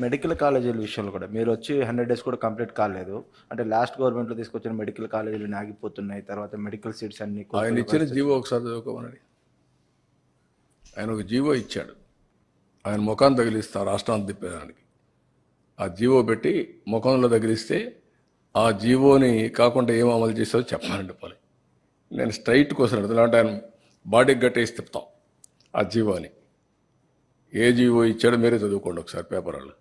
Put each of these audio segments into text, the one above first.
Medical కాలేజీల విషయంలో కూడా మీరు వచ్చి 100 డేస్ కూడా కంప్లీట్ కాలేదు. అంటే లాస్ట్ గవర్నమెంట్లో తీసుకొచ్చిన మెడికల్ కాలేజీలు ఆగిపోతున్నాయి. తర్వాత మెడికల్ సీట్స్ అన్ని ఆయన కోల్పోయే ఇచ్చిన పరిస్థితి. జీవో ఒకసారి చదువుకోమనండి. ఆయన ఒక జీవో ఇచ్చాడు, ఆయన ముఖాన్ని తగిలిస్తా రాష్ట్రాన్ని తిప్పేదానికి. ఆ జీవో పెట్టి ముఖంలో తగిలిస్తే ఆ జీవోని కాకుండా ఏం అమలు చేస్తారో చెప్పాలండి పని. నేను స్ట్రైట్ కోసం అంటే ఆయన బాడీకి గట్టేసి తిప్పుతాం ఆ జీవోని. ఏ జీవో ఇచ్చాడో మీరే చదువుకోండి ఒకసారి పేపర్ వాళ్ళు.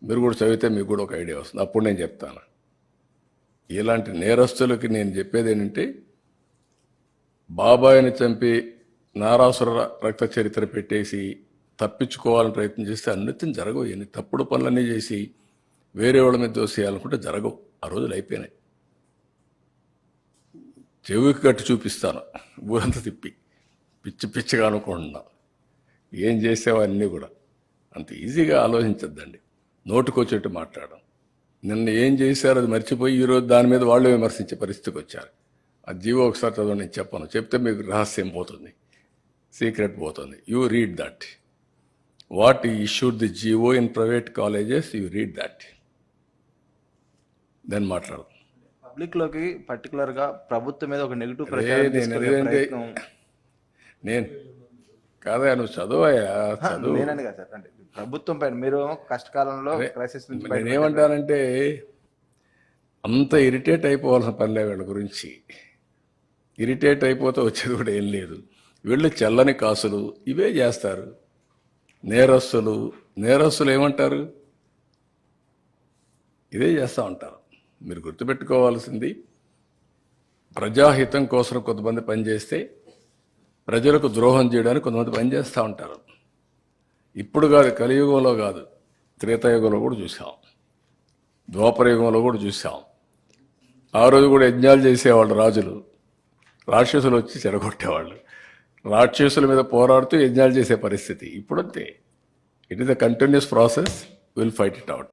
మీరు కూడా చదివితే మీకు కూడా ఒక ఐడియా వస్తుంది. అప్పుడు నేను చెప్తాను. ఇలాంటి నేరస్తులకి నేను చెప్పేది ఏంటంటే, బాబాయిని చంపి నారాసుర రక్త చరిత్ర పెట్టేసి తప్పించుకోవాలని ప్రయత్నం చేస్తే అన్నిటిని జరగవు. ఎన్ని తప్పుడు పనులన్నీ చేసి వేరే వాళ్ళ మీద దోసేయాలనుకుంటే జరగవు. ఆ రోజులు అయిపోయినాయి. చెవికి కట్టి చూపిస్తాను ఊరంతా తిప్పి, పిచ్చి పిచ్చిగా అనుకుంటున్నా. ఏం చేసేవన్నీ కూడా అంత ఈజీగా ఆలోచించద్దండి. నోటుకొచ్చేట్టు మాట్లాడడం. నిన్న ఏం చేశారో అది మర్చిపోయి ఈరోజు దాని మీద వాళ్ళు విమర్శించే పరిస్థితికి వచ్చారు. ఆ జీవో ఒకసారి చదవండి, నేను చెప్పను. చెప్తే మీకు రహస్యం పోతుంది, సీక్రెట్ పోతుంది. You read that. What issued the GO in private colleges, you read that, then మాట్లాడదాం. పబ్లిక్లోకి పర్టికులర్గా ప్రభుత్వం మీద ఒక నెగిటివ్ ప్రచారం తీసుకెళ్లే ప్రయత్నం. నేను కాదా, నువ్వు చదువయ్యా, చదువు. నేనని కదా సార్, అంటే ప్రభుత్వం పైన మీరు కష్టకాలంలో క్రైసిస్ నుంచి నేనేమంటానంటే, అంత ఇరిటేట్ అయిపోవాల్సిన పనిలే వీళ్ళ గురించి. ఇరిటేట్ అయిపోతే వచ్చేది కూడా ఏం లేదు. వీళ్ళు చెల్లని కాసులు ఇవే చేస్తారు. నేరస్తులు ఏమంటారు, ఇదే చేస్తూ ఉంటారు. మీరు గుర్తుపెట్టుకోవాల్సింది, ప్రజాహితం కోసం కొంతమంది పనిచేస్తే ప్రజలకు ద్రోహం చేయడానికి కొంతమంది పనిచేస్తూ ఉంటారు. ఇప్పుడు కాదు, కలియుగంలో కాదు, త్రేతాయుగంలో కూడా చూసాం, ద్వాపరయుగంలో కూడా చూసాం. ఆ రోజు కూడా యజ్ఞాలు చేసేవాళ్ళు రాజులు, రాక్షసులు వచ్చి చెడగొట్టేవాళ్ళు. రాక్షసుల మీద పోరాడుతూ యజ్ఞాలు చేసే పరిస్థితి ఇప్పుడంతే. It is a continuous process. Will fight it out.